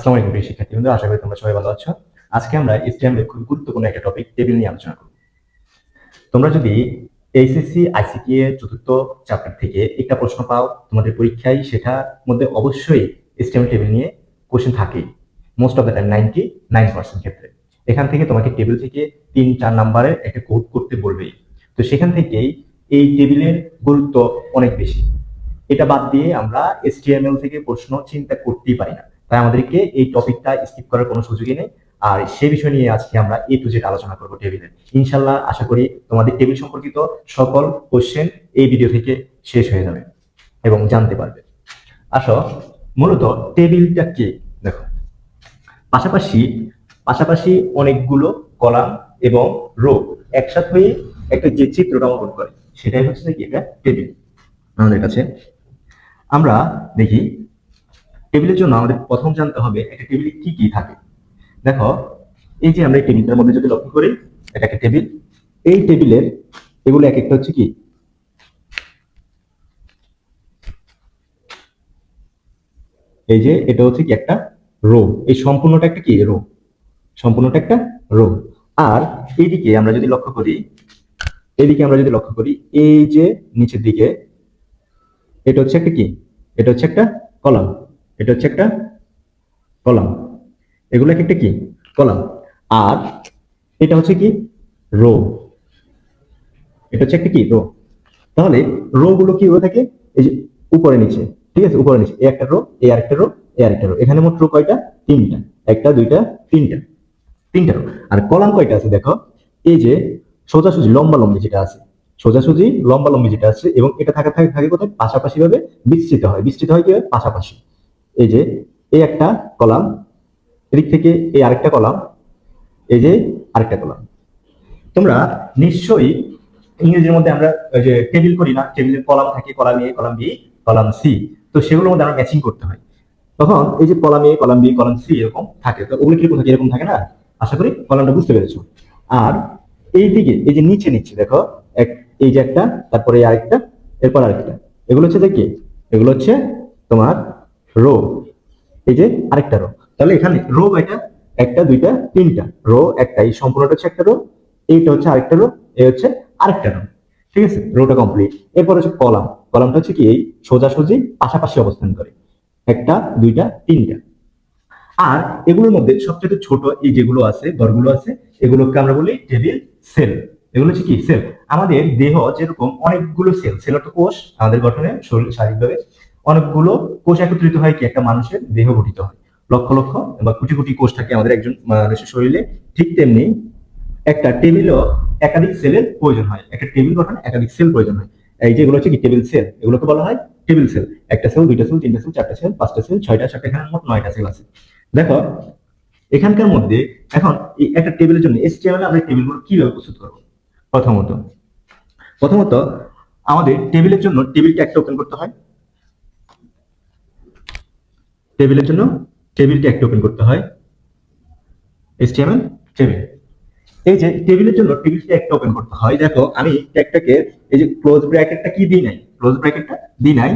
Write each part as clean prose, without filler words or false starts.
আসসালামু আলাইকুম প্রিয় শিক্ষার্থী বন্ধু, আশা করি তোমরা সবাই ভালো আছো। আজকে আমরা HTML এর খুব গুরুত্বপূর্ণ একটা টপিক টেবিল নিয়ে আলোচনা করব। তোমরা যদি এইচএসসি আইসিটি এর চতুর্থ চ্যাপ্টার থেকে একটা প্রশ্ন পাও তোমাদের পরীক্ষায়, সেটার মধ্যে অবশ্যই HTML টেবিল নিয়ে কোশ্চেন থাকেই। মোস্ট অফ দ্য টাইম 99% ক্ষেত্রে এখান থেকে তোমাকে টেবিল থেকে 3-4 নাম্বারের একটা কোড করতে বলবেই। তো সেখান থেকেই এই টেবিলের গুরুত্ব অনেক বেশি। এটা বাদ দিয়ে আমরা HTML থেকে প্রশ্ন চিন্তা করতেই পারি না, তাই আমাদেরকে এই টপিকটা স্কিপ করার কোনো সুযোগই নেই। আর সে বিষয় নিয়ে আজকে আমরা A to Z আলোচনা করবো টেবিলের। ইনশাল্লাহ আশা করি তোমাদের টেবিল সম্পর্কিত সকল কোশ্চেন এই ভিডিও থেকে শেষ হয়ে যাবে এবং জানতে পারবে। আসো, মূলত টেবিলটা কি দেখো, পাশাপাশি পাশাপাশি অনেকগুলো কলাম এবং রো একসাথে হয়ে একটা যে চিত্রটা অঙ্কন করে, সেটাই হচ্ছে কি একটা টেবিল আমাদের কাছে। আমরা দেখি টেবিলের জন্য আমাদের প্রথম জানতে হবে একটা টেবিলে কি কি থাকে। দেখো, এই যে আমরা এই টেবিলটার মধ্যে যদি লক্ষ্য করি, এটা একটা টেবিল। এই টেবিলের এগুলো এক একটা হচ্ছে কি, এই যে এটা হচ্ছে কি একটা রো। এই সম্পূর্ণটা একটা কি রো, সম্পূর্ণটা একটা রো। আর এইদিকে আমরা যদি লক্ষ্য করি, এদিকে আমরা যদি লক্ষ্য করি, এই যে নিচের দিকে এটা হচ্ছে একটা কি, এটা হচ্ছে একটা কলাম, এটা হচ্ছে একটা কলাম, এগুলো এক একটা কি কলাম। আর এটা হচ্ছে কি রো, এটা হচ্ছে একটা কি রো। তাহলে রো গুলো কি হয়ে থাকে, এই যে উপরে নিচে, ঠিক আছে, উপরে নিচে, এ একটা রো, এ আরেকটা রো, এ আরেকটা রো। এখানে মোট রো কয়টা? তিনটা। একটা, দুইটা, তিনটা, তিনটা রো। আর কলাম কয়টা আছে দেখো, এই যে সোজাসুজি লম্বা লম্বি যেটা আছে, সোজাসুজি লম্বা লম্বি যেটা আছে, এবং এটা থাকে থাকে থাকে কোথায়, পাশাপাশি ভাবে বিস্তৃত হয়। বিস্তৃত হয় কি পাশাপাশি। এই যে এই একটা কলাম, এদিক থেকে এই আরেকটা কলাম, এই যে আরেকটা কলাম। তোমরা নিশ্চয়ই ইংরেজির মধ্যে আমরা ওই যে টেবিল করি না, টেবিলের কলাম থাকে, column A, column B, column C. তো সেগুলোর মধ্যে আমরা ম্যাচিং করতে হয়। তখন এই যে column A, column B, column C এরকম থাকে। তো ওগুলো কিরকম থাকে, এরকম থাকে না? আশা করি কলামটা বুঝতে পেরেছো। আর এই দিকে এই যে নিচে নিচে দেখো, এক, এই যে একটা, তারপরে আরেকটা, এরপর আরেকটা, এগুলো হচ্ছে কি, এগুলো হচ্ছে তোমার রো। এই যে আরেকটা রো। তাহলে এখানে রো কয়টা? একটা, দুইটা, তিনটা রো। একটা, এই সম্পূর্ণটা হচ্ছে একটা রো, এইটা হচ্ছে আরেকটা রো, এই হচ্ছে আরেকটা রো। ঠিক আছে, রোটা কমপ্লিট। এরপর হচ্ছে কলাম। কলামটা হচ্ছে কি, এই সোজাসুজি পাশাপাশি অবস্থান করে, একটা, দুইটা, তিনটা। আর এগুলোর মধ্যে সবচেয়ে ছোট এই যেগুলো আছে, ঘরগুলো আছে, এগুলোকে আমরা বলি টেবিল সেল। এগুলো হচ্ছে কি সেল। আমাদের দেহ যেরকম অনেকগুলো সেল, সেল অর্থ কোষ, আমাদের গঠনে শরীর শারীরিকভাবে অনেকগুলো কোষ একত্রিত হয় কি একটা মানুষের দেহ গঠিত হয়। লক্ষ লক্ষ বা কোটি কোটি কোষ থাকে আমাদের একজন মানুষের শরীরে। ঠিক তেমনি একটা টেবিলও একাধিক সেলের প্রয়োজন হয়, একটা টেবিল গঠনে একাধিক সেল প্রয়োজন হয়। এই যেগুলো হচ্ছে কি টেবিল সেল, এগুলোকে বলা হয় টেবিল সেল। একটা সেল, দুইটা সেল, তিনটা সেল, চারটা সেল, পাঁচটা সেল, ছয়টা, সাতটা, এখানে মোট 9টা সেল আছে। দেখো, এখানকার মধ্যে এখন এই একটা টেবিলের জন্য HTML আমরা টেবিলগুলো কিভাবে প্রস্তুত করবো। প্রথমত প্রথমত আমাদের টেবিলের জন্য টেবিলকে একটা ওপেন করতে হয়। টেবিলের জন্য টেবিলকে একটা ওপেন করতে হয়, HTML টেবিল। এই যে টেবিলের জন্য টেবিলকে একটা ওপেন করতে হয়। দেখো, আমি ট্যাগটাকে এই যে ক্লোজ ব্র্যাকেটটা কি দিই নাই, ক্লোজ ব্র্যাকেটটা দিই নাই।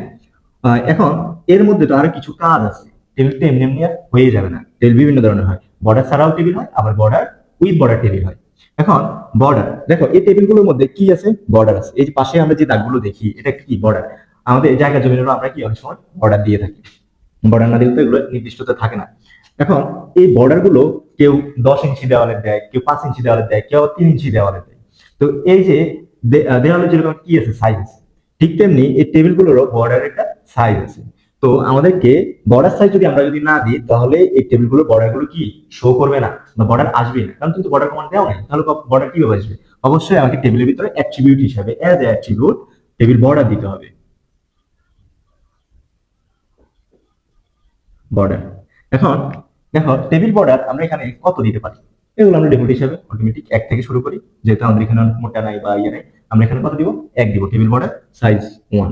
এখন এর মধ্যে তো আরো কিছু কাজ আছে। টেবিলটা এমনি এমনি আর হয়ে যাবে না। টেবিল বিভিন্ন ধরনের হয়, বর্ডার ছাড়াও টেবিল হয়, আবার বর্ডার উইথ বর্ডার টেবিল হয়। এখন বর্ডার দেখো, এই টেবিলগুলোর মধ্যে কি আছে, বর্ডার আছে। এই যে পাশে আমরা যে দাগগুলো দেখি, এটা কি বর্ডার। আমাদের জায়গা জমিনেরও আমরা কি অনেক সময় বর্ডার দিয়ে থাকি। বর্ডার না দিলে তো এগুলো নির্দিষ্টতা থাকে না। এখন এই বর্ডার গুলো কেউ 10 ইঞ্চি দেওয়ালে দেয়, কেউ 5 ইঞ্চি দেওয়ালে দেয়, কেউ 3 ইঞ্চি দেওয়ালে দেয়। তো এই যে দেওয়ালে যেরকম কি আছে, সাইজ আছে, ঠিক তেমনি এই টেবিল গুলোরও বর্ডারের একটা সাইজ আছে। তো আমাদেরকে বর্ডার সাইজ যদি আমরা যদি না দিই, তাহলে এই টেবিল গুলো বর্ডার গুলো কি শো করবে না, বা বর্ডার আসবে না। কারণ কিন্তু বর্ডার কমান্ড দেওয়া নাই, তাহলে বর্ডার কিভাবে আসবে? অবশ্যই আমাকে টেবিলের ভিতরে অ্যাট্রিবিউট হিসাবে, অ্যাজ অ্যাট্রিবিউট টেবিল বর্ডার দিতে হবে, বর্ডার। এখন দেখো, টেবিল বর্ডার আমরা এখানে কত দিতে পারি, এগুলো আমরা ডিফল্ট হিসাবে অটোমেটিক 1 থেকে শুরু করি। যেহেতু আমাদের এখানে অনেক মোটা নাই বা ইয়ে নাই, আমরা এখানে কত দিব, 1 দিব। Table border size 1।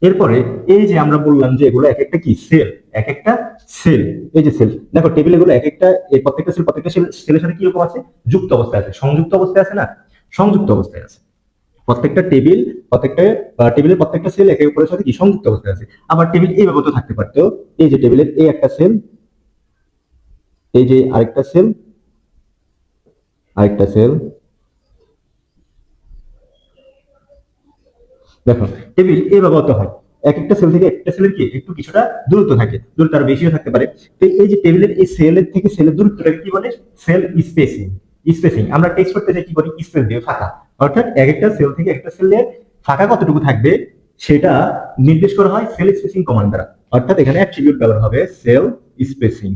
এরপরে এই যে আমরা বললাম যে এগুলো এক একটা কি সেল, এক একটা সেল। এই যে সেল, দেখো টেবিল এগুলো এক একটা, এই প্রত্যেকটা সেল প্রত্যেকটা সেলের সাথে কি রকম আছে, যুক্ত অবস্থায় আছে, সংযুক্ত অবস্থায় আছে না, সংযুক্ত অবস্থায় আছে। প্রত্যেকটা টেবিলের প্রত্যেকটা সেল একে অপরের সাথে কি সংযুক্ত অবস্থায় আছে। আবার টেবিল এইভাবে তো থাকতে পারতো, এই যে টেবিলের এই একটা সেল, এই যে আরেকটা সেল, আরেকটা সেল। দেখো টেবিল এইভাবে তো হয়, এক একটা সেল থেকে একটা সেলের কি একটু কিছুটা দূরত্ব থাকে, দূরত্ব আরো বেশিও থাকতে পারে। তো এই যে টেবিলের এই সেলের থেকে সেলের দূরত্বটাকে কি বলে? Sell spacing. স্পেসিং আমরা টেক্সট করতে চাই কি করি? স্পেস দিয়ে, ফাঁকা। অর্থাৎ এক একটা সেল থেকে একটা সেলের ফাঁকা কতটুকু থাকবে সেটা নির্দেশ করা হয় সেল স্পেসিং কমান্ড দ্বারা। অর্থাৎ এখানে অ্যাট্রিবিউট ব্যবহার হবে সেল স্পেসিং।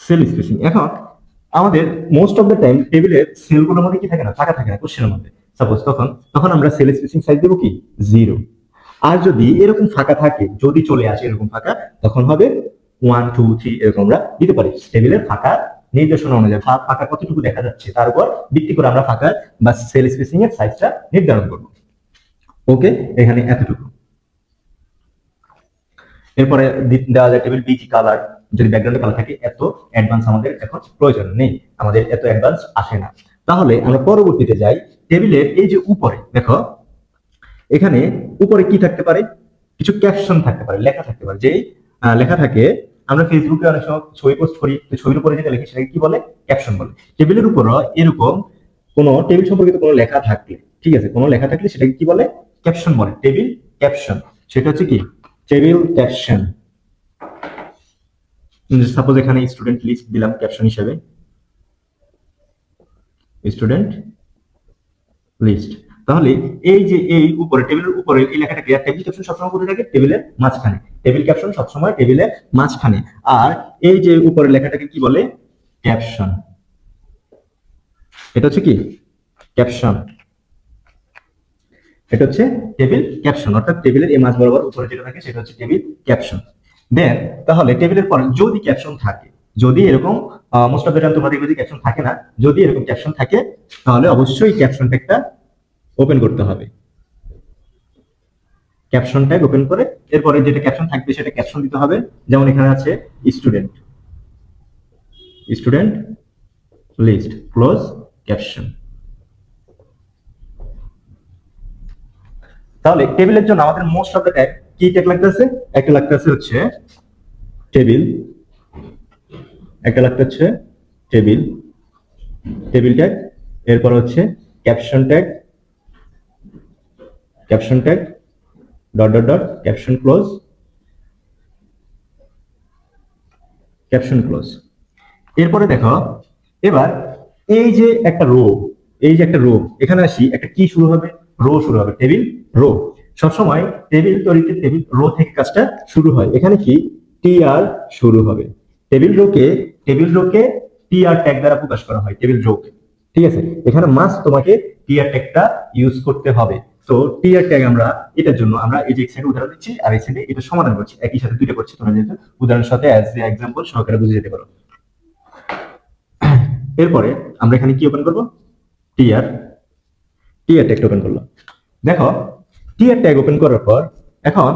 Sell spacing. এখন আমাদের মোস্ট অফ দ্য টাইম টেবিলের সেলগুলোর মধ্যে কি থাকে না, ফাঁকা থাকে না কোশ্চেনের মধ্যে। সাপোজ তখন তখন আমরা সেল স্পেসিং সাইজ দেবো কি 0। আর যদি এরকম ফাঁকা থাকে, যদি চলে আসে এরকম ফাঁকা, তখন হবে 1 2 3 এরকম আমরা দিতে পারি। টেবিলের ফাঁকা নির্দেশনা অনুযায়ী ফাঁকা কতটুকু দেখা যাচ্ছে তার উপর ভিত্তি করে আমরা ফাঁকা বা সেল স্পেসিং এর সাইজটা নির্ধারণ করব। ওকে, এখানে এতটুকু। এরপরে দেওয়া যায় টেবিল বিজি কালার, যদি ব্যাকগ্রাউন্ডে কালার থাকে। এত অ্যাডভান্স আমাদের এখন প্রয়োজন নেই, আমাদের এত অ্যাডভান্স আসে না। তাহলে আমরা পরবর্তীতে যাই। টেবিলের এই যে উপরে দেখো, এখানে উপরে কি থাকতে পারে? কিছু ক্যাপশন থাকতে পারে, লেখা থাকতে পারে। যেই লেখা থাকে, আমরা ফেসবুকে অনেক সময় ছবি পোস্ট করি, তো ছবির উপরে যেটা লিখি সেটাকে কি বলে? ক্যাপশন বলে। টেবিলের উপরও এরকম কোনো টেবিল সম্পর্কিত কোনো লেখা থাকলে, ঠিক আছে, কোনো লেখা থাকলে সেটাকে কি বলে? ক্যাপশন বলে, টেবিল ক্যাপশন। সেটা হচ্ছে কি টেবিল ক্যাপশন। সাপোজ এখানে স্টুডেন্ট লিস্ট দিলাম ক্যাপশন হিসেবে, স্টুডেন্ট লিস্ট। তাহলে এই যে এই উপরে টেবিলের উপরে এই লেখাটা কি? টেবিল ক্যাপশন সবসময় কোথায় থাকে? টেবিলের মাঝখানে। টেবিল ক্যাপশন সবসময় টেবিলের মাঝখানে। আর এই যে উপরে লেখাটাকে কি বলে? ক্যাপশন। এটা হচ্ছে কি ক্যাপশন। এটা হচ্ছে টেবিল ক্যাপশন, অর্থাৎ টেবিলের এই মাঝ বরাবর উপরে যেটা থাকে সেটা হচ্ছে টেবিল ক্যাপশন। দেন তাহলে টেবিলের পরে যদি ক্যাপশন থাকে, যদি এরকম মোস্ট অফ দ্য টাইম তোমরা দেখবে যে ক্যাপশন থাকে না, যদি এরকম ক্যাপশন থাকে তাহলে অবশ্যই ক্যাপশন ট্যাগটা ওপেন করতে হবে। ক্যাপশন ট্যাগ ওপেন করে এরপরে যেটা ক্যাপশন থাকবে সেটা ক্যাপশন দিতে হবে। যেমন এখানে আছে student, student list close caption. তাহলে টেবিলের জন্য আমাদের মোস্ট অফ দ্য টাইম কি ট্যাগ লাগতেছে? একটা লাগতেছে হচ্ছে টেবিল, একটা লাগতেছে টেবিল, টেবিল ট্যাগ। এরপর হচ্ছে caption tag, caption tag dot dot dot caption close, caption close. এরপরে দেখো এবার এই যে একটা রো, এই যে একটা রো, এখানে আসি, একটা কি শুরু হবে? রো শুরু হবে, টেবিল রো। সবসময় টেবিল তৈরিতে টেবিল রো থেকে কাজটা শুরু হয়। এখানে কি টিআর শুরু হবে। টেবিল রোকে টিআর ট্যাগ দ্বারা প্রকাশ করা হয়, টেবিল রোকে। ঠিক আছে, এখানে মাস্ট তোমাকে টিআর ট্যাগটা ইউজ করতে হবে। তো টিআর ট্যাগ আমরা এটার জন্য আমরা এই যে সাইডে উদাহরণ দিচ্ছি আর এই সাইডে এটা সমাধান করছি, একই সাথে দুইটা করছি। তোমরা যেহেতু উদাহরণের সাথে অ্যাজ এ এক্সাম্পল সহকারে বুঝে যেতে পারো। এরপরে আমরা এখানে কি ওপেন করব? টিআর, টিআর ট্যাগ ওপেন করলাম। দেখো টিআর ট্যাগ ওপেন করার পর এখন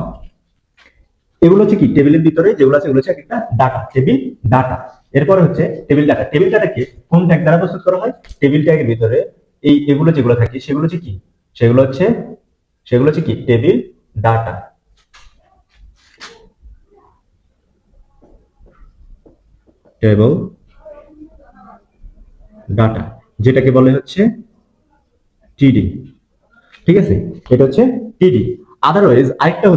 এগুলো হচ্ছে কি টেবিলের ভিতরে যেগুলো আছে এগুলো হচ্ছে একটা ডাটা, টেবিল ডাটা। এরপরে হচ্ছে টেবিল ডাটা। টেবিল ডাটাকে কোন ট্যাগ দ্বারা প্রস্তুত করা হয়? টেবিল ট্যাগের ভিতরে এই এগুলো যেগুলো থাকে সেগুলো হচ্ছে কি, সেগুলো হচ্ছে কি টেবিল ডাটা, টেবিল ডাটা, যেটাকে বলে হচ্ছে টিডি। ঠিক আছে, এটা হচ্ছে টিডি। আদারওয়াইজ আরেকটা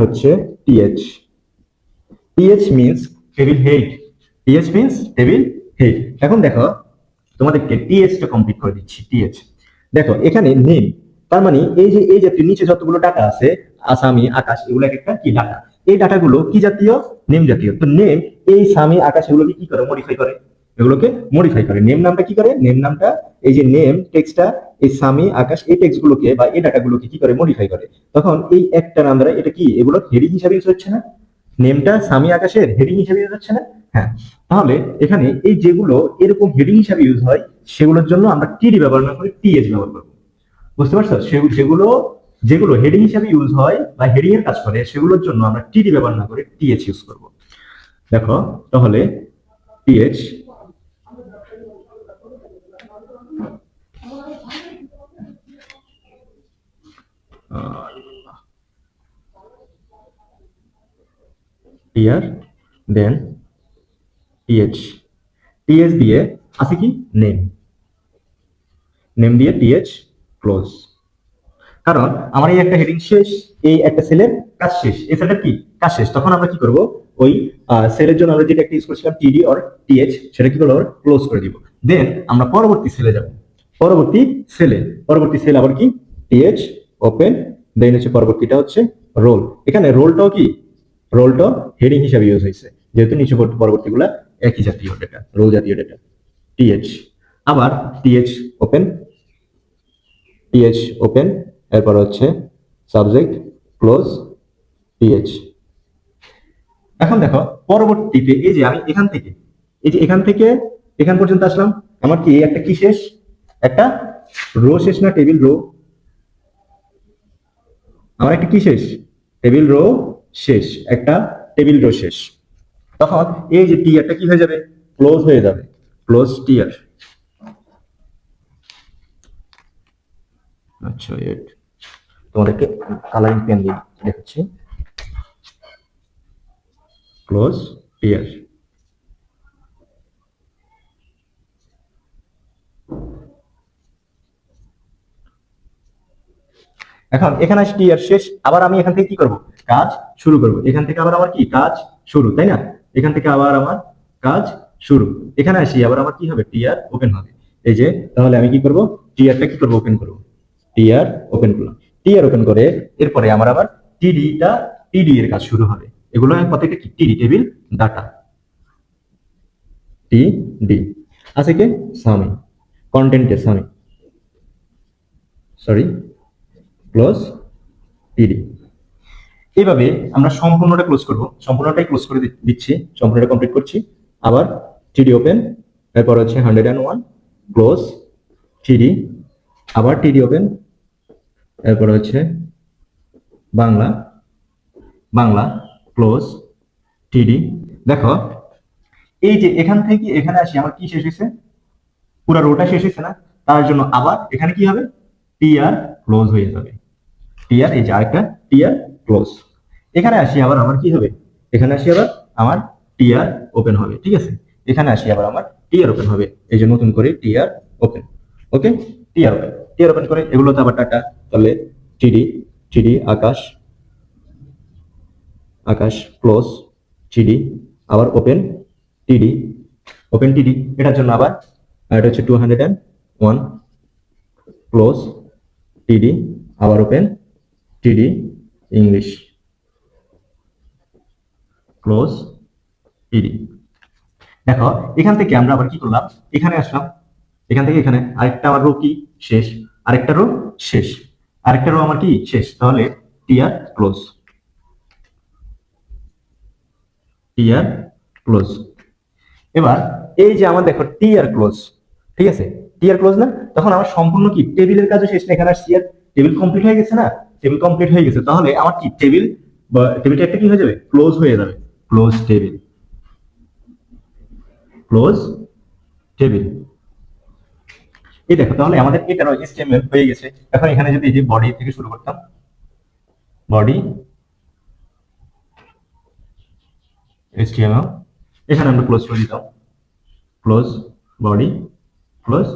হচ্ছে TH. TH means table head, TH means table head. এখন দেখো তোমাদেরকে টিএইচটা কমপ্লিট করে দিচ্ছি। টিএইচ দেখো এখানে নেম, তার মানে এই জাতীয় নিচে যতগুলো ডাটা আছে, আসামি আকাশ, এগুলো একটা কি ডাটা। এই ডাটাগুলো কি জাতীয়? নেম জাতীয়। তো নেম এই সামি আকাশ এগুলোকে কি করে? মডিফাই করে, এগুলোকে মডিফাই করে। নেম নামটা কি করে? নেম নামটা এই যে নেম টেক্সটটা এই সামি আকাশ এই টেক্সট গুলোকে বা এই ডাটাগুলোকে কি করে? মডিফাই করে। তখন এই একটা নাম দ্বারা এটা কি এগুলো হেডিং হিসাবে ইউজ হচ্ছে না? নেমটা সামি আকাশের হেডিং হিসাবে ইউজ হচ্ছে না? হ্যাঁ। তাহলে এখানে এই যেগুলো এরকম হেডিং হিসাবে ইউজ হয় সেগুলোর জন্য আমরা টিডি ব্যবহার না করে টিএইচ ব্যবহার করবো। বুঝতে পারছো? যেগুলো হেডিং হিসাবে ইউজ হয় বা হেডিং এর কাজ করে সেগুলোর জন্য আমরা টিডি ব্যবহার না করে টিএইচ ইউজ করব। দেখো তাহলে টিএইচ টিআর দেন টিএইচ, টিএইচ দিয়ে আছে কি নেম, নেম দিয়ে টিএইচ ক্লোজ। কারণ আমার এই একটা হেডিং শেষ, এই একটা সেলের কাজ শেষ, এই সেলটা কি কাজ শেষ, তখন আমরা কি করব ওই সেলের জন্য আমরা যেটা একটা ইউজ করছিলাম টিডি অর টিএইচ, সেটা কি করবো ক্লোজ করে দিব। দেন আমরা পরবর্তী সেলে যাব, পরবর্তী সেল আবার কি টিএইচ ওপেন, দেন হচ্ছে পরবর্তীটা হচ্ছে রোল। এখানে রোলটাও কি রোলটাও হেডিং হিসাবে ইউজ হয়েছে, যেহেতু নিচে পরবর্তীগুলা একই জাতীয় ডেটা, রো জাতীয় ডেটা। টিএইচ আবার টিএইচ ওপেন, টিএইচ ওপেন, এরপর হচ্ছে সাবজেক্ট ক্লোজ টিএইচ। এখন দেখো পরবর্তীতে এই যে আমি এখান থেকে, এই যে এখান থেকে এখান পর্যন্ত আসলাম, আমার কি একটা কি শেষ, একটা রো শেষ না টেবিল রো, আমার একটা কি শেষ টেবিল রো শেষ, একটা টেবিল রো শেষ। তখন এই যে টিআরটা কি হয়ে যাবে ক্লোজ হয়ে যাবে, ক্লোজ টিআর। আচ্ছা তোমাদেরকে কালারিং পেন দিয়ে দেখাচ্ছি, ক্লোজ টিআর। এখন এখানে আসি টিআর শেষ, আবার আমি এখান থেকে কি করব কাজ শুরু করব, এখান থেকে আবার আমার কি কাজ শুরু, তাই না? এখান থেকে আবার আমার কাজ শুরু, এখানে আসি আবার আমার কি হবে টিআর ওপেন হবে। এই যে তাহলে আমি কি করব টিআরটা কি করব ওপেন করব, টিআর ওপেন করলাম, টিআর ওপেন করে এরপরে আমার আবার টিডি এর কাজ শুরু হবে। এগুলো প্রত্যেকটা কি টিডি টেবিল ডাটা, টিডি আছে কি সামি, কন্টেন্টে সামি, সরি ক্লোজ টিডি। এইভাবে আমরা সম্পূর্ণটা ক্লোজ করব, সম্পূর্ণটাই ক্লোজ করে দিচ্ছি, সম্পূর্ণটা কমপ্লিট করছি। আবার টিডি ওপেন, এরপর হচ্ছে 101 ক্লোজ টিডি, আবার টিডি ওপেন, এরপর হচ্ছে বাংলা, বাংলা ক্লোজ টিডি। দেখো এই যে এখান থেকে এখানে আসি আমার কি শেষ হয়েছে, পুরো রোটা শেষ হয়েছে না, তার জন্য আবার এখানে কি হবে টিআর ক্লোজ হয়ে যাবে, টিআর এই যে আরেকটা টিআর ক্লোজ। এখানে আসি আবার আমার কি হবে, এখানে আসি আবার আমার টিআর ওপেন হবে, ঠিক আছে? এখানে আসি আবার আমার টিআর ওপেন হবে, এই যে নতুন করে টিআর ওপেন, ওকে টিআর ওপেন, টিআর ওপেন করে এগুলোতে আবার টাটা, তাহলে টিডি, টিডি আকাশ, আকাশ ক্লোজ টিডি, আবার ওপেন টিডি, ওপেন টিডি, এটার জন্য আবার এটা হচ্ছে 201 ক্লোজ টিডি, আবার ওপেন টিডি ইংলিশ ক্লোজ টিডি। দেখো এখান থেকে আমরা আবার কি করলাম, এখানে আসলাম, এখান থেকে এখানে আরেকটা আমার রো কি শেষ, আরেকটা রো শেষ, আরেকটা রো আমার কি শেষ, তাহলে টিআর ক্লোজ, টিআর ক্লোজ। এবার এই যে আমার দেখো টিআর ক্লোজ, ঠিক আছে টিআর ক্লোজ না, তখন আমার সম্পূর্ণ কি টেবিলের কাজও শেষ না, এখানে আসছি আর টেবিল কমপ্লিট হয়ে গেছে না, টেবিল কমপ্লিট হয়ে গেছে, তাহলে আমার কি টেবিল বা টেবিলটা একটা কি হয়ে যাবে ক্লোজ হয়ে যাবে, ক্লোজ টেবিল, ক্লোজ টেবিল। এই দেখো তাহলে আমাদের এটারও HTML হয়ে গেছে। এখন এখানে যদি এই যে বডি থেকে শুরু করতাম, বডি HTML, এখানে আমরা ক্লোজ করে দিতাম, ক্লোজ বডি ক্লোজ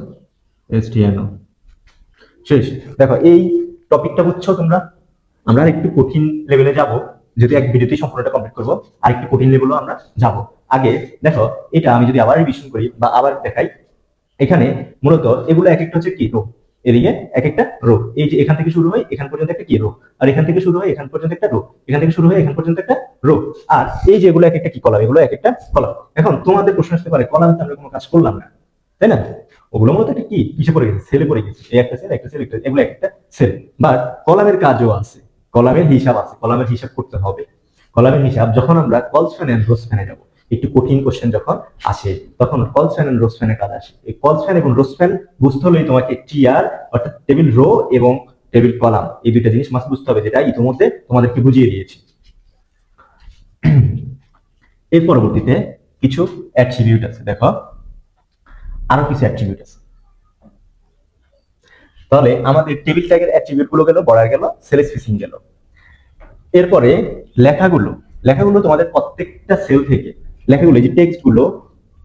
HTML শেষ। দেখো এই টপিকটা বুঝছো তোমরা, আমরা একটু কঠিন লেভেলে যাব, যদি এক ভিডিওতেই সম্পূর্ণটা কমপ্লিট করবো, আর একটু কঠিন লেভেলও আমরা যাব। আগে দেখো এটা আমি যদি আবার রিভিশন করি বা আবার দেখাই, এখানে মূলত এগুলো এক একটা হচ্ছে কি রো, এদিকে এক একটা রো, এই যে এখান থেকে শুরু হয় এখান পর্যন্ত একটা কি রো, আর এখান থেকে শুরু হয় এখান পর্যন্ত একটা রো, এখান থেকে শুরু হয় এখান পর্যন্ত একটা রো, আর এই যে এগুলো এক একটা কি কলাম, এগুলো এক একটা কলাম। এখন তোমাদের প্রশ্ন আসতে পারে কলামে তো আমরা কোনো কাজ করলাম না, তাই না? ওগুলো মূলত একটা কি কিসে পড়ে গেছে, সেলে পড়ে গেছে, এই একটা সেল একটা সেল একটা, এগুলো একটা সেল। বাট কলামের কাজও আছে, কলামের হিসাব আছে, কলামের হিসাব করতে হবে। কলামের হিসাব যখন আমরা কলস ফ্যান এন্ড রোজ ফ্যানে যাবো, একটু কঠিন কোশ্চেন যখন আসে তখন কলস ফ্যান এন্ড রোজ ফ্যানের কাজ আসে। এই কলস ফ্যান এবং রোজ ফ্যান বুঝতে হলেই তোমাকে টিআর অর্থাৎ টেবিল রো এবং টেবিল কলাম, এই দুইটা জিনিস মাস্ট বুঝতে হবে, যেটা ইতিমধ্যে তোমাদেরকে বুঝিয়ে দিয়েছি। এর পরবর্তীতে কিছু অ্যাট্রিবিউট আছে, দেখো আরো কিছু অ্যাট্রিবিউট আছে। তাহলে আমাদের টেবিল ট্যাগের অ্যাট্রিবিউট গুলো গেল, বর্ডার গেল, সেল স্পেসিং গেল। এরপরে লেখাগুলো, লেখাগুলো তোমাদের প্রত্যেকটা সেল থেকে, লেখাগুলো যে টেক্সট গুলো,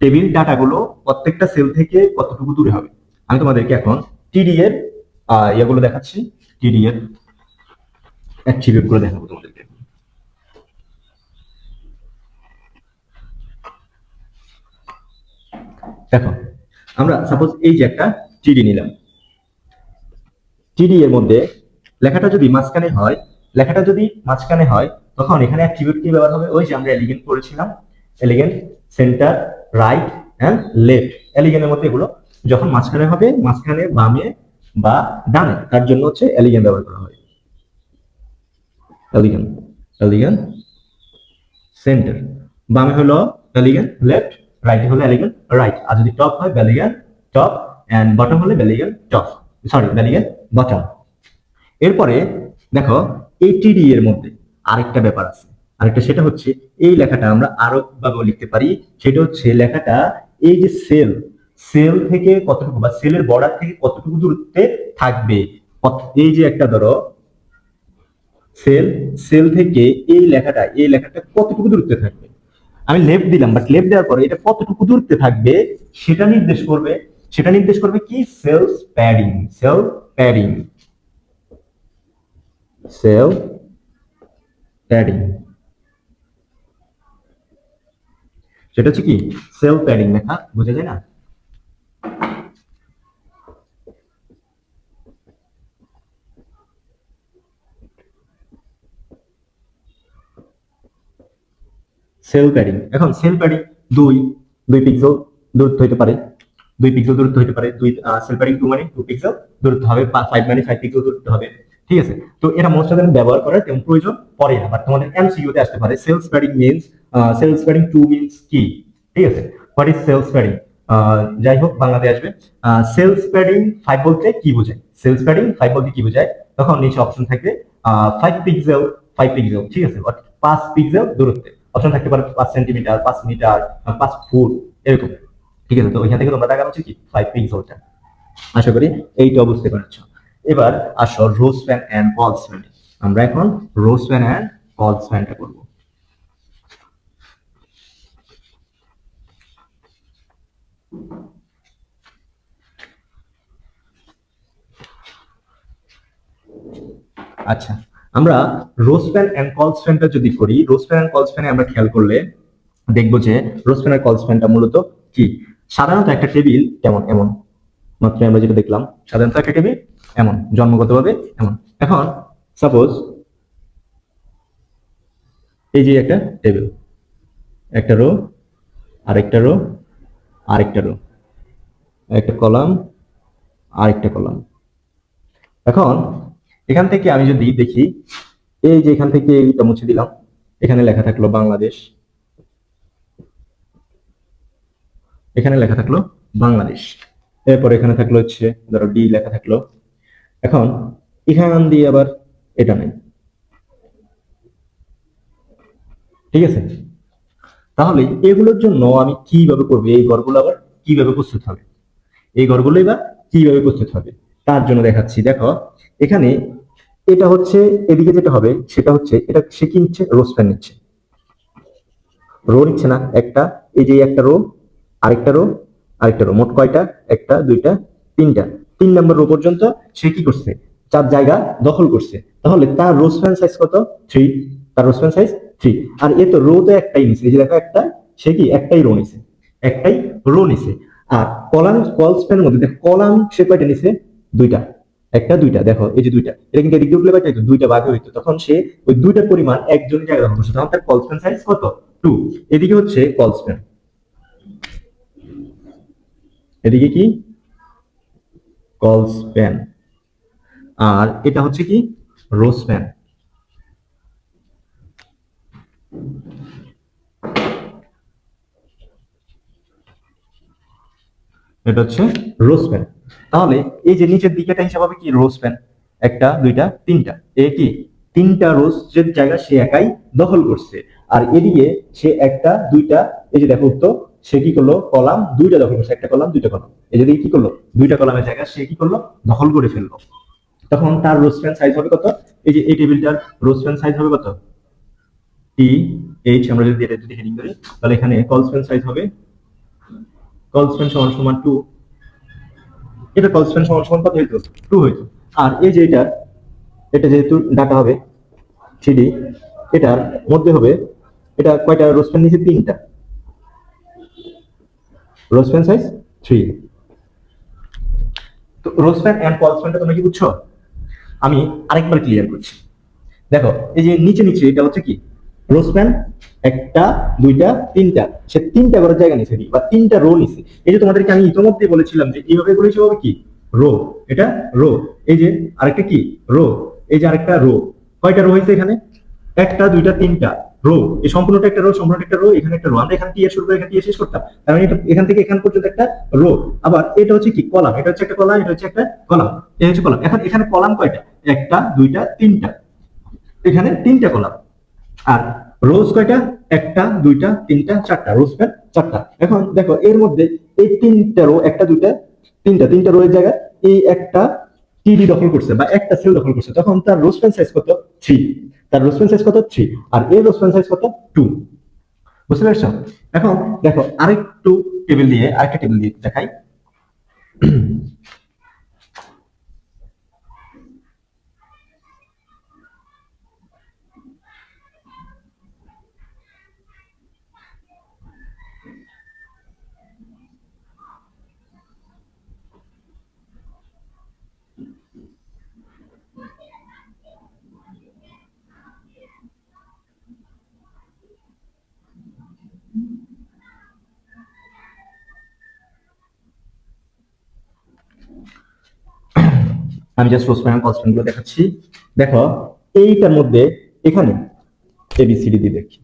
টেবিল ডাটাগুলো প্রত্যেকটা সেল থেকে কতটুকু দূরে হবে। আমি তোমাদেরকে এখন টিডি এর ইয়েগুলো দেখাচ্ছি, টিডি এর অ্যাট্রিবিউট গুলো দেখাবো তোমাদেরকে। দেখো, আমরা সাপোজ এই যে একটা টিডি নিলাম, টিডি এর মধ্যে লেখাটা যদি মাঝখানে হয়, লেখাটা যদি মাঝখানে হয় তখন এখানে অ্যাট্রিবিউট কি ব্যবহার হবে, ওই যে আমরা এলিগেন্ট করেছিলাম, elegant, center, right and left. এলিগেন্টের মধ্যে এগুলো যখন মাঝখানে হবে, মাঝখানে, বামে বা ডানে, তার জন্য হচ্ছে এলিগেন্ট ব্যবহার করা হয়। এলিগেন্ট, এলিগেন্ট, সেন্টার, বামে হলো এলিগেন্ট লেফট, রাইটে হলো এলিগেন্ট রাইট, আর যদি টপ হয় বেলিগেন্ট টপ, এন্ড বটম হলে বেলিগেন্ট টপ, সরি বেলিগেন্ট বটম। এরপরে দেখো, এই টিডি এর মধ্যে আরেকটা ব্যাপার আছে, আরেকটা, সেটা হচ্ছে এই লেখাটা আমরা আরো ভাবে লিখতে পারি। সেটা হচ্ছে লেখাটা এই যে সেল, সেল থেকে কতটুকু বা সেলের বর্ডার থেকে কতটুকু দূরত্বে থাকবে। এই যে একটা ধরো সেল, সেল থেকে এই লেখাটা, এই লেখাটা কতটুকু দূরত্বে থাকবে। আমি লেফট দিলাম, বাট লেফট দেওয়ার পরে এটা কতটুকু দূরত্বে থাকবে সেটা নির্দেশ করবে। সেটা নির্দেশ করবে কি, cells padding, cell padding, cell padding. সেটা হচ্ছে কি, সেল প্যাডিং লেখা, বোঝা যায় না? সেল প্যাডিং, এখন সেল প্যাডিং দুই, 2 পিক্সেল দূরত্ব হতে পারে, 2 পিক্সেল দূরত্ব হতে পারে, সেল প্যাডিং 2 মানে 2 পিক্সেল দূরত্ব হবে, 5 মানে 5 পিক্সেল দূরত্ব হবে। ঠিক আছে, তো এটা মোস্ট অফ ব্যবহার করার তেমন প্রয়োজন পড়ে না, বাট তোমাদের এমসিকিউ তে আসতে পারে cells padding means, cells padding 2 means কি। ঠিক আছে, হোয়াট ইজ সেলস প্যাডিং, যাই হোক বাংলাতে আসবে। সেলস প্যাডিং 5 বলতে কি বোঝায়, সেলস প্যাডিং 5 বলতে কি বোঝায়, তখন নিচে অপশন থাকবে 5 পিক্সেল, 5 পিক্সেল, ঠিক আছে, 5 পিক্সেল দূরত্বে। অপশন থাকতে পারে 5 সেন্টিমিটার, 5 মিটার, 5 ফুট, এরকম। ঠিক আছে, তো ওইখান থেকে তোমরা টাকা হচ্ছে কি 5 পিক্সেলটা। আশা করি এইটা বুঝতে পারছো। এবার আসো row span and col span. আমরা এখন রো স্প্যান এন্ড কল স্প্যানটা করব। আচ্ছা, আমরা রো স্প্যান এন্ড কল স্প্যানটা যদি করি, রো স্প্যান এন্ড কল স্প্যানে আমরা খেয়াল করলে দেখবো যে রো স্প্যান আর কল স্প্যানটা মূলত কি, সাধারণত একটা টেবিল কেমন, এমন, মাত্র আমরা যেটা দেখলাম, সাধারণত একটা টেবিল এমন, জন্মগতভাবে এমন। এখন সাপোজ এই যে একটা টেবিল, একটা রো, আরেকটা রো, আরেকটা রো, একটা কলাম, আরেকটা কলাম। এখন এখান থেকে আমি যদি দেখি, এই যে এখান থেকে এইটা মুছে দিলাম, এখানে লেখা থাকলো বাংলাদেশ, এখানে লেখা থাকলো বাংলাদেশ, এরপর এখানে থাকলো হচ্ছে ধরো ডি লেখা থাকলো। এখন এখান দিয়ে আবার এটা নেই, ঠিক আছে। তাহলে এগুলোর জন্য আমি কিভাবে করবো, এই ঘরগুলো আবার কিভাবে প্রস্তুত হবে, এই ঘরগুলো এবার কিভাবে প্রস্তুত হবে তার জন্য দেখাচ্ছি। দেখো এখানে এটা হচ্ছে, এদিকে যেটা হবে সেটা হচ্ছে, এটা সে কি নিচ্ছে, রো স্প্যান নিচ্ছে, রো নিচ্ছে না একটা, এই যে একটা রো, আরেকটা রো, আরেকটা রো, মোট কয়টা, একটা, দুইটা, তিনটা, 3 নম্বর রো পর্যন্ত সে কি করছে, 4 জায়গা দখল করছে। তাহলে তার রো স্প্যান সাইজ কত, 3, তার রো স্প্যান সাইজ 3। আর এ তো রো তো একটাই নিছে, এই যে দেখো একটা, সে কি একটাই রো নিছে, একটাই রো নিছে। আর কলাম, কল স্প্যানের মধ্যে দেখো কলাম সে কয়টা নিছে, 2টা, একটা, দুইটা, দেখো এই যে 2টা, এটা কিন্তু এদিক দিয়ে উঠলে পাইতো 2টা ভাগ হইতো, তখন সে ওই 2টার পরিমাণ একজনের জায়গা দখল করছে, তখন তার কল স্প্যান সাইজ কত, 2। এদিকে হচ্ছে কল স্প্যান, এদিকে কি কল স্প্যান, আর এটা হচ্ছে কি রো স্প্যান। এটা হচ্ছে রো স্প্যান। তাহলে এই যে নিচের দিকেটা হিসাব হবে কি রো স্প্যান, একটা, দুইটা, তিনটা, এ কি 3টা রোজ জায়গা সে একাই দখল করছে। আর এদিকে সে একটা, দুইটা, এই যে দেখো তো সে কি করলো, কলাম দুইটা দখল করছে, একটা কলাম দুইটা কলাম। এই যদি কি করলো, দুইটা কলামের জায়গা সে কি করলো, দখল করে ফেললো। তখন তার রো স্প্যান সাইজ হবে কত, এই যে এই টেবিলটার রো স্প্যান সাইজ হবে কত, টি এইচ। আমরা যদি এটা যদি হেডিং করি, তাহলে এখানে কল স্প্যান সাইজ হবে, কল স্প্যান সমান সমান 2। এটা কল স্প্যান সমান সমান কত হইতো, 2 হইতো। আর এই যে এটা যেহেতু ডাটা হবে 3D, এটার মধ্যে হবে, এটা কয়টা রো স্প্যান নিচে, 3টা রো স্প্যান সাইজ 3। তো রো স্প্যান এন্ড কল স্প্যানটা তোমরা কি বুঝছো? আমি আরেকবার ক্লিয়ার করছি। দেখো এই যে নিচে নিচে এটা হচ্ছে কি রো স্প্যান, একটা দুইটা তিনটা, সে তিনটা করে জায়গা নিছে বা তিনটা রো নিছে। এই যে তোমাদেরকে আমি ইতিমধ্যে বলেছিলাম যে এইভাবে করেছি হবে কি রো, এটা রো, এই যে আরেকটা কি রো, এই যে আরেকটা রো। কয়টা রো হয়েছে এখানে, একটা দুইটা তিনটা রো, এই সম্পূর্ণটা একটা রো, সম্পূর্ণটা একটা রো, এখানে একটা রো। আমরা এখানে টি এর শুরু করে এখানে টি এর শেষ করতাম, তার মানে এটা এখান থেকে এখান পর্যন্ত একটা রো। আবার এটা হচ্ছে কি কলাম, এটা হচ্ছে একটা কলাম, এটা হচ্ছে একটা কলাম, এই হচ্ছে কলাম। এখন এখানে কলাম কয়টা, একটা দুইটা তিনটা, এখানে তিনটা কলাম। আর রোজ কয়টা, একটা দুইটা তিনটা চারটা, রোজ প্যান চারটা। এখন দেখো এর মধ্যে এই তিনটা রো, একটা দুইটা তিনটা, তিনটা রো এর জায়গায় এই একটা টিডি দখল করছে বা একটা সেল দখল করছে, তখন তার রোজ প্যান সাইজ কত, 3। তার রোজ প্যান সাইজ কত, 3। আর এর রোজ প্যান সাইজ কত, 2। বুঝতে পারছো? এখন দেখো আরেকটু টেবিল দিয়ে, আরেকটা টেবিল দিয়ে দেখাই। আমি জাস্ট রোজ প্যান কল স্প্যান গুলো দেখাচ্ছি। দেখো এইটার মধ্যে এখানে এবিসিডি দিয়ে দেখি।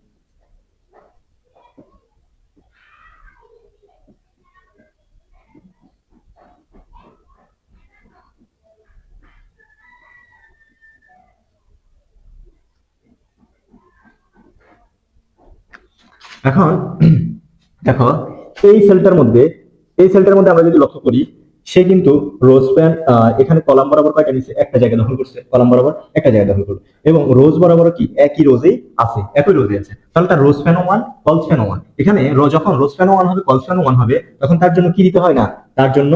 এখন দেখো এই সেলটার মধ্যে, এই সেলটার মধ্যে আমরা যদি লক্ষ্য করি, সে কিন্তু রোজ প্যান এখানে কলাম বরাবর কয়টা নিচে, একটা জায়গা দখল করছে, কলাম বরাবর একটা জায়গা দখল করলো, এবং রোজ বরাবর কি একই রোজেই আছে, একই রোজে আছে। তাহলে তার রোজ প্যান 1 কল স্প্যান 1। এখানে যখন রোজ প্যান 1 হবে কল স্প্যান 1 হবে, তখন তার জন্য কি দিতে হয় না, তার জন্য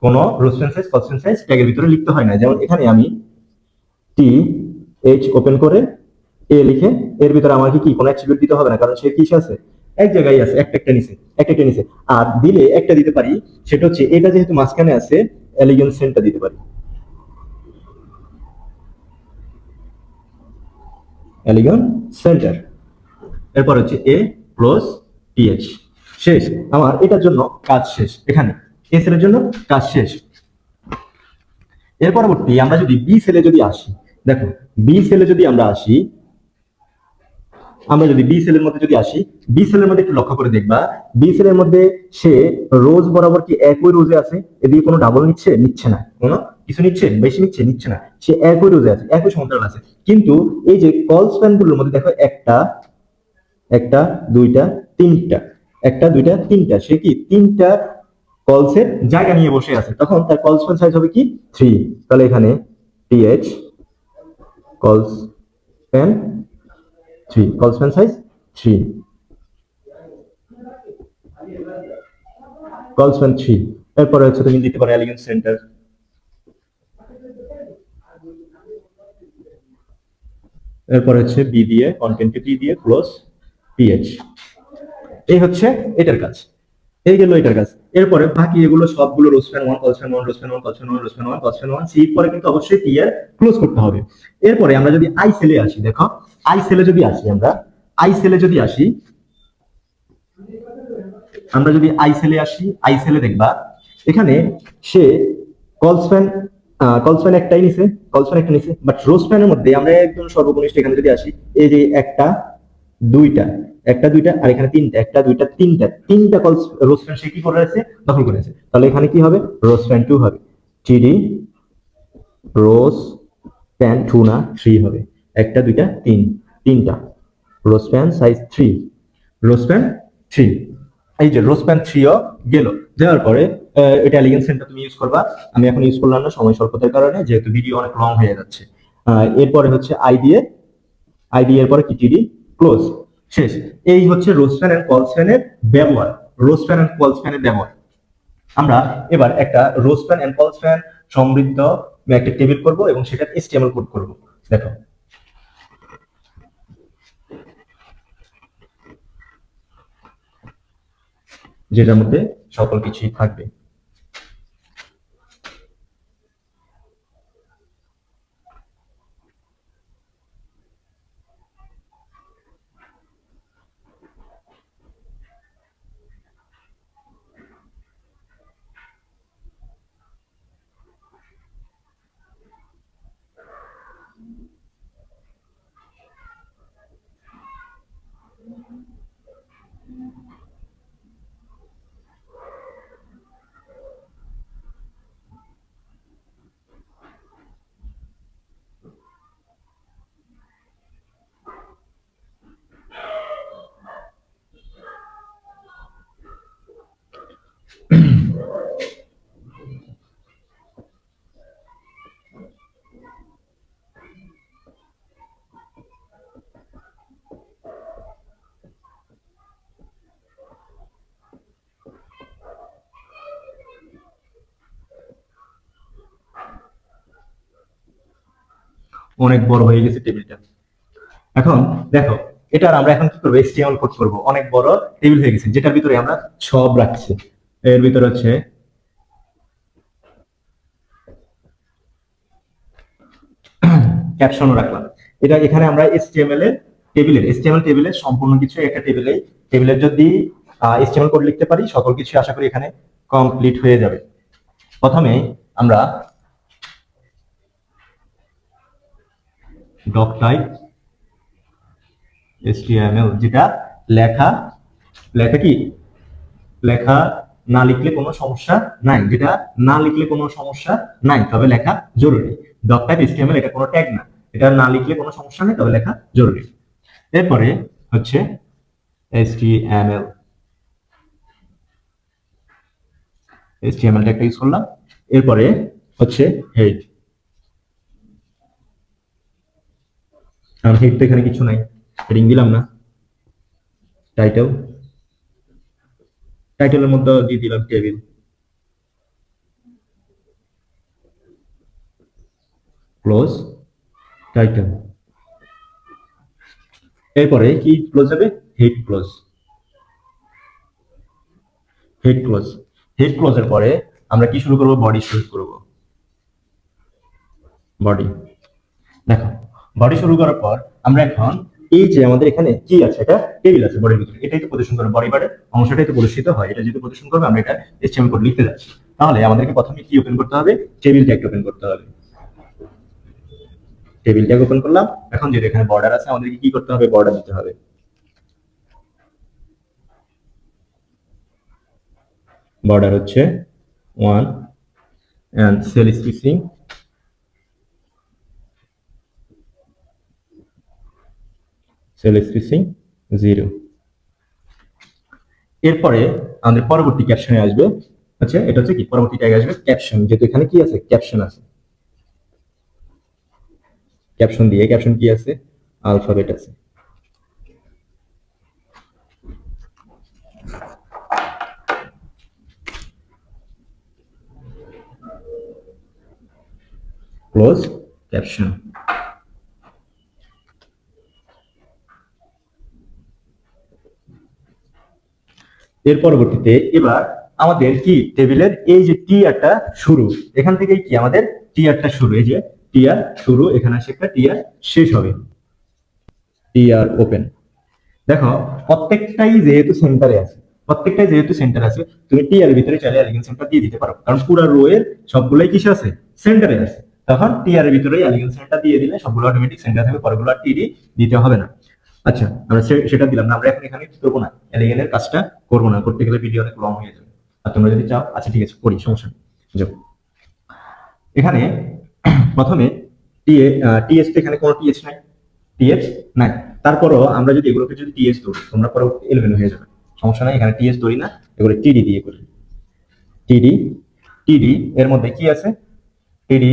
কোন rowspan size colspan size ট্যাগের ভিতরে লিখতে হয় না। যেমন এখানে আমি টি এইচ ওপেন করে এ লিখে এর ভিতরে আমার কি কোনো অ্যাট্রিবিউট দিতে হবে না, কারণ সে কিসে আছে, এক জায়গায় আছে, একটা একটা নিচে, একটা একটা নিচে। আর দিলে একটা দিতে পারি, সেটা হচ্ছে এটা যেহেতু মাঝখানে আছে, এলিগেন্স সেন্টটা দিতে পারি, এলিগেন্স সেন্টার। এরপর হচ্ছে এ প্লাস টিএইচ, শেষ। আমার এটার জন্য কাজ শেষ, এখানে এ সেলের জন্য কাজ শেষ। এর পরবর্তী আমরা যদি বি সেলে যদি আসি, দেখো বি সেলে যদি আমরা আসি, আমরা যদি বি সেলের মধ্যে যদি আসি, বি সেলের মধ্যে একটু লক্ষ্য করে দেখবা, বি সেলের মধ্যে সে রোজ বরাবর কি একই রোজে আছে, এদিকে কোনো ডাবল নিচ্ছে, নিচ্ছে না, কোনো কিছু নিচ্ছে, বেশি নিচ্ছে, নিচ্ছে না, সে একই রোজে আছে, একই সমান্তরাল আছে। কিন্তু এই যে কল স্প্যান গুলোর মধ্যে দেখো একটা, একটা দুইটা তিনটা, একটা দুইটা তিনটা, সে কি তিনটা কলসের জায়গা নিয়ে বসে আছে, তখন তার কল স্প্যান সাইজ হবে কি 3। তাহলে এখানে টিএইচ কলস span 3, call span size 3, call span 3। এরপরে হচ্ছে তুমি দিতে পারো এলিগেন্স সেন্টার, এরপর হচ্ছে বি দিয়ে কন্টেন্ট বি দিয়ে ক্লোজ পিএইচ। এই হচ্ছে এটার কাজ, এই গেল এটার কাজ। এরপরে বাকি এগুলো সবগুলো রোস্প্যান 1 কলস্প্যান 1 রোস্প্যান 1 কলস্প্যান 1 রোস্প্যান 1 কলস্প্যান 1 সি পরে কিন্তু অবশ্যই টি এর ক্লোজ করতে হবে। এরপরে আমরা যদি আই সেলে আসি, দেখো আই সেলে যদি আসি, আমরা আই সেলে যদি আসি, আমরা যদি আই সেলে আসি, আই সেলে দেখবা এখানে সে কলস্প্যান, কলস্প্যান একটাই নিছে, কলস্প্যান একটা নিছে, বাট রোস্প্যানের মধ্যে আমরা একদম সর্বকনিষ্ঠ এখানে যদি আসি, এই যে একটা দুইটা, একটা দুইটা আর এখানে তিনটা, একটা দুইটা তিনটা, তিনটা কল রোস্প্যান সে কি করে আছে, দখল করে আছে। তাহলে এখানে কি হবে, রোস্প্যান 2 হবে, টিডি রোজ প্যান 2 না 3 হবে, একটা দুইটা তিন, তিনটা রোজ প্যান সাইজ 3, রোজ প্যান 3। এই যে রো স্প্যান 3ও গেল। দেওয়ার পরে এটা এলিগেন্ট সেন্টার তুমি ইউজ করবা। আমি এখন ইউজ করলাম না সময় স্বল্পতার কারণে, যেহেতু ভিডিও অনেক লং হয়ে যাচ্ছে। এরপরে হচ্ছে আইডি এর পরে কি টিডি ক্লোজ, শেষ। এই হচ্ছে রো স্প্যান এন্ড কল স্প্যানের ব্যবহার। রো স্প্যান এন্ড কল স্প্যানের ব্যবহার। আমরা এবার একটা row span and col span সমৃদ্ধ একটা টেবিল করব এবং সেটা HTML কোড করব। দেখো, যেটার মধ্যে সকল কিছুই থাকবে। অনেক বড় হয়ে গেছে টেবিলটা। এখন দেখো, এটার আমরা এখন কি করবো, HTML কোড করব। অনেক বড় টেবিল হয়ে গেছে, যেটার ভিতরে আমরা সব রাখছি। এর ভিতরে হচ্ছে ক্যাপশনও রাখলাম। এটা এখানে আমরা HTML টেবিলের সম্পূর্ণ কিছু একটা টেবিলের যদি HTML কোড লিখতে পারি, সকল কিছু আশা করি এখানে কমপ্লিট হয়ে যাবে। প্রথমে আমরা ডক টাইপ HTML, যেটা লেখা লেখা কি লেখা না লিখলে কোনো সমস্যা নাই, যেটা না লিখলে কোনো সমস্যা নাই, তবে লেখা জরুরি। ডক টাইপ HTML এটা কোনো ট্যাগ না, এটা না লিখলে কোনো সমস্যা নেই, তবে লেখা জরুরি। এরপরে হচ্ছে HTML ট্যাগটা ইউজ করলাম। এরপরে হচ্ছে হেড, কারণ হেড তো এখানে কিছু নাই, হেডিং দিলাম না। টাইটেলের মধ্যে দিয়ে দিলাম টেবিল। Close title. এরপরে কি ক্লোজ হবে, হেড ক্লোজ। হেড ক্লোজের পরে আমরা কি শুরু করব, বডি শুরু করব। বডি, দেখো, বডি শুরু করার পর আমরা এখন এই যে আমাদের এখানে কি আছে, এটা টেবিল আছে বডির ভিতরে, এটাই তো প্রদর্শন করবে, বডি পার্টের অংশটাই তো প্রদর্শিত হয়। এটা যেহেতু প্রদর্শন করবে, আমরা এটা HTML কোড লিখতে যাচ্ছি, তাহলে আমাদেরকে প্রথমে কি ওপেন করতে হবে, টেবিল ট্যাগ ওপেন করতে হবে। টেবিল ট্যাগ ওপেন করলাম। এখন যেটা এখানে বর্ডার আছে, আমাদেরকে কি করতে হবে, বর্ডার দিতে হবে। বর্ডার হচ্ছে 1 and cell spacing sell spacing 0। এরপরে আমাদের পরবর্তী ক্যাপশনে আসবে, আচ্ছা এটা হচ্ছে কি পরবর্তী ট্যাগ আসবে ক্যাপশন, যেহেতু এখানে কি আছে, ক্যাপশন আছে। ক্যাপশন দিয়ে, ক্যাপশন কি আছে, আলফাবেট আছে। Close caption. এর পরবর্তীতে এবার আমাদের কি টেবিলের এই যে টিআরটা শুরু, এখান থেকে কি আমাদের টিআরটা শুরু, এই যে টিআর শুরু, এখানে আসে একটা টিআর শেষ হবে, টিআর ওপেন। দেখো, প্রত্যেকটাই যেহেতু সেন্টার আছে, তুমি টিআর এর ভিতরে চাইলে এলিগেন্ট সেন্টার দিয়ে দিতে পারো, কারণ পুরো রো এর সবগুলাই কিসে আছে, সেন্টারে আছে। তখন টিআর এর ভিতরে এলিগেন্ট সেন্টার দিয়ে দিলে সবগুলো অটোমেটিক সেন্টার থাকবে, পরগুলো আর টিডি দিতে হবে না। আচ্ছা, আমরা সেটা দিলাম না, আমরা এখন এখানে কি করবো না, এলিগেন্টের কাজটা করবো না, করতে গেলে ভিডিও অনেক লং হয়ে যাবে। আর তোমরা যদি চাও, আচ্ছা ঠিক আছে করি, সমস্যা নেই। যাও, এখানে প্রথমে টিএস, এখানে কোনো টিএস নাই, টিএস নাই। তারপরও আমরা যদি এগুলোকে যদি টিএস ধরি, তোমরা পরবর্তী এলিমেন্ট হয়ে যাবে। সমস্যা নাই, এখানে টিএস ধরি না, এগুলো টিডি দিয়ে করি। টিডি টিডি এর মধ্যে কি আছে? টিডি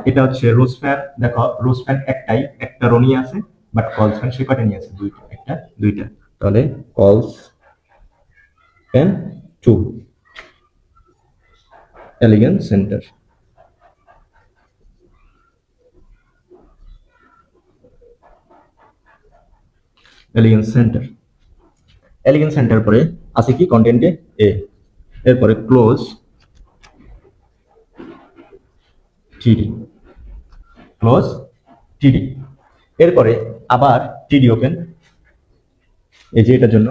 এটা হচ্ছে রোজ ফ্যান। দেখো রোজ ফ্যান একটাই, একটা রো নিয়ে আছে, বাট কলস ফ্যান সে কয়টা নিয়ে আছে? দুইটা, একটা দুইটা। তাহলে কলস fan 2 elegant centre. Elegant centre, elegant centre পরে আছে কি কন্টেন্টে এ, এরপরে ক্লোজ টিডি, ক্লোজ টিডি। এরপরে আবার টিডি ওপেন, এই যে এটার জন্য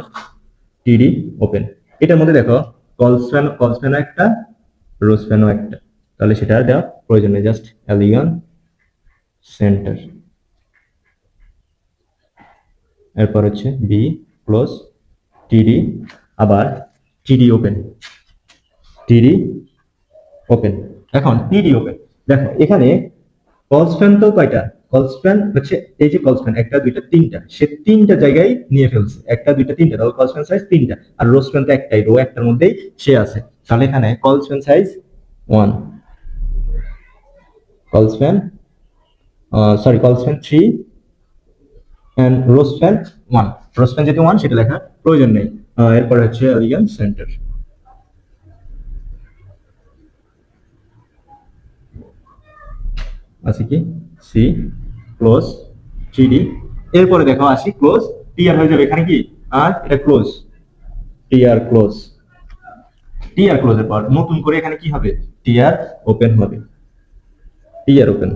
টিডি ওপেন। এটার মধ্যে দেখো কলস ফ্যানও একটা, রোজ ফ্যানও একটা, তাহলে সেটা দেওয়া প্রয়োজন নেই, জাস্ট এলিগেন্ট সেন্টার। এরপর হচ্ছে বি ক্লোজ টিডি, আবার টিডি ওপেন, টিডি ওপেন। এখন টিডি ওপেন, দেখো এখানে কলস্প্যান তো কয়টা? কলস্প্যান হচ্ছে এই যে কলস্প্যান একটা দুইটা তিনটা, সে তিনটা জায়গায় নিয়ে ফেলছে, একটা দুইটা তিনটা, তাহলে কলস্প্যান সাইজ তিনটা, আর রো স্প্যান তো একটাই, রো একটার মধ্যেই সে আছে, তাহলে এখানে colspan size 1, colspan sorry colspan 3 and rowspan 1। Rowspan যেহেতু 1 সেটা লেখার প্রয়োজন নেই। এরপরে হচ্ছে এলিগেন্ট সেন্টার, আছে কি সি ক্লোজ থ্রি। এরপরে দেখো আসি ক্লোজ টিআর হয়ে যাবে এখানে কি, আর এটা ক্লোজ টিআর ক্লোজ। টিআর ক্লোজের পর নতুন করে এখানে কি হবে? টিআর ওপেন হবে, টিআর ওপেন।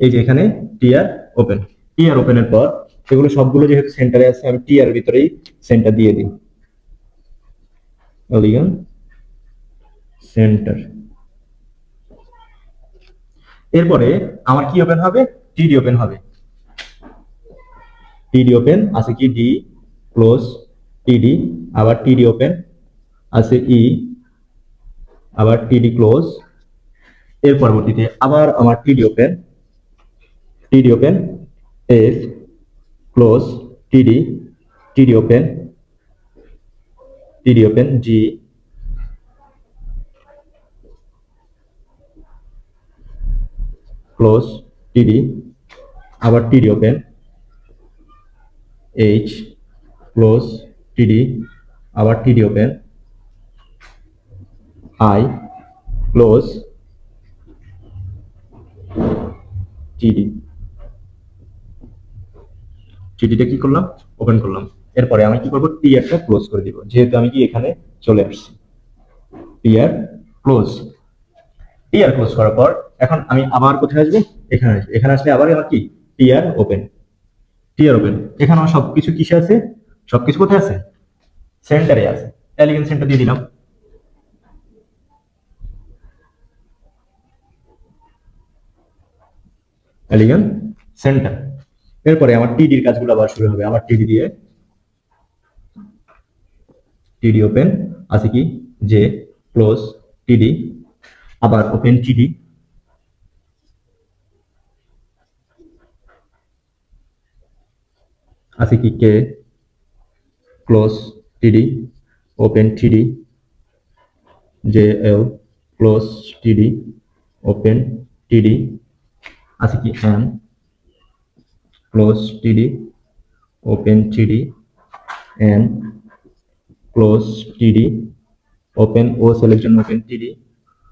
এই যে এখানে টিআর ওপেন, টিআর ওপেনের পর এগুলো সবগুলো যেহেতু সেন্টারে আছে, আমি টিআর ভিতরেই সেন্টার দিয়ে দিই, এলিগেন্ট সেন্টার। এরপরে আমার কি ওপেন হবে? টিডি ওপেন হবে, টিডি ওপেন আছে কি ডি ক্লোজ টিডি, আবার টিডি ওপেন আছে ই, আবার টিডি ক্লোজ। এর পরবর্তীতে আবার আমার টিডি ওপেন, টিডি ওপেন এফ ক্লোজ টিডি, টিডি ওপেন, টিডি ওপেন জি, ক্লোজ টিডি, আবার টিডি ওপেন এইচ ক্লোজ টিডি, আবার টিডি ওপেন আই ক্লোজ টিডি। টিডিটা কি করলাম? ওপেন করলাম। এরপরে আমি কি করবো? টিআরটা ক্লোজ করে দিব, যেহেতু আমি কি এখানে চলে আসছি। টিআর ক্লোজ, টিআর ক্লোজ করার পর এখন আমি আবার কোথায় আসবো? এখানে আসবো, এখানে আসলে আবার আমার কি টিআর ওপেন, টিআর ওপেন। এখানে আমার সবকিছু কিসে আছে? সবকিছু কোথায় আছে? সেন্টারে আছে, এলিগেন্ট সেন্টার দিয়ে দিলাম। Elegant centre. এরপরে আমার টিডির কাজগুলো আবার শুরু হবে, আমার টিডি দিয়ে টিডি ওপেন আছে কি যে ক্লোজ টিডি, আবার ওপেন টিডি, আছে কি কে ক্লোজ টিডি, ওপেন টিডি, জে এল ক্লোজ টিডি, ওপেন টিডি, আছে কি এম ক্লোজ টিডি, ওপেন টিডি, এন ক্লোজ টিডি, ওপেন ও সেলের জন্য ওপেন টিডি।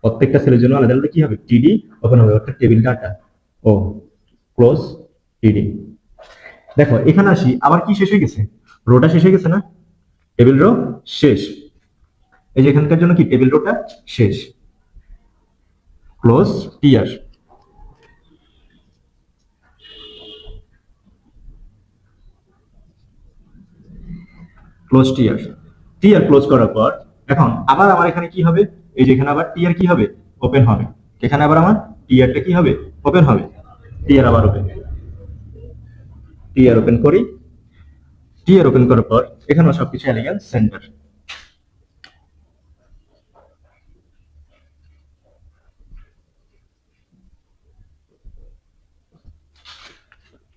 প্রত্যেকটা সেলের জন্য আলাদা আলাদা কি হবে? টিডি ওপেন হবে, অর্থাৎ টেবিল ডাটা ও ক্লোজ টিডি। দেখো এখানে আসি, আবার কি শেষ হয়ে গেছে? রোটা শেষ হয়ে গেছে না? টেবিল রো শেষ, এই যে এখানকার জন্য কি টেবিল রোটা শেষ, close TR. Close TR, TR close করার পর এখন আবার আমার এখানে কি হবে? এই যে এখানে আবার টিআর কি হবে? ওপেন হবে। এখানে আবার আমার টিআরটা কি হবে? ওপেন হবে। টিআর আবার ওপেন, টিআর ওপেন করি, টিআর ওপেন করার পর এখানে সবকিছু এলিগেন্ট সেন্টার।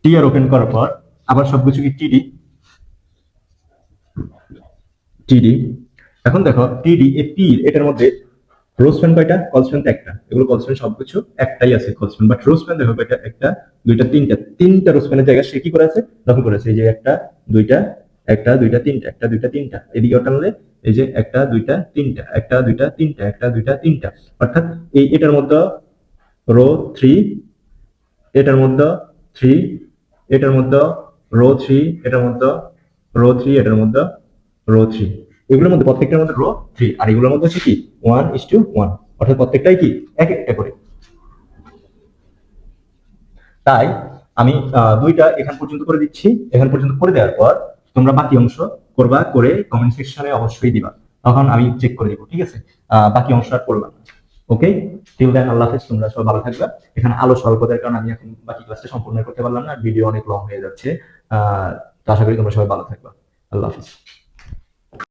টিআর ওপেন করার পর আবার সবকিছু কি টিডি, টিডি। এখন দেখো টিডি এই পি এটার মধ্যে রো স্প্যান কয়টা, কল স্প্যান তো একটা, এগুলো কল স্প্যান সবকিছু একটাই আছে call span, but rho span দেখো কয়টা, একটা দুইটা তিনটা, তিনটা রো স্প্যানের জায়গায় সে কি করেছে দখল করেছে, এই যে একটা দুইটা, একটা দুইটা তিনটা, একটা দুইটা তিনটা, এদিকে টানলে এই যে একটা দুইটা তিনটা, একটা দুইটা তিনটা, একটা দুইটা তিনটা, অর্থাৎ এই এটার মধ্যে রো থ্রি, এটার মধ্যে থ্রি, এটার মধ্যে রো থ্রি, এটার মধ্যে রো থ্রি, এটার মধ্যে রো থ্রি, এগুলোর মধ্যে প্রত্যেকটার মধ্যে রো থ্রি, আর এগুলোর মধ্যে হচ্ছে কি 1:1, অর্থাৎ প্রত্যেকটাই কি এক একটা করে। তাই আমি দুইটা এখান পর্যন্ত করে দিচ্ছি, এখান পর্যন্ত করে দেওয়ার পর তোমরা বাকি অংশ করবা, করে কমেন্ট সেকশনে অবশ্যই দিবা, তখন আমি চেক করে দিব, ঠিক আছে? বাকি অংশ আর করলাম না। ওকে, টিল দেন, আল্লাহ হাফেজ, তোমরা সবাই ভালো থাকবা। এখানে আলো স্বল্পতার কারণে আমি এখন বাকি ক্লাসটা সম্পূর্ণ করতে পারলাম না, ভিডিও অনেক লং হয়ে যাচ্ছে। তো আশা করি তোমরা সবাই ভালো থাকবা। আল্লাহ হাফেজ।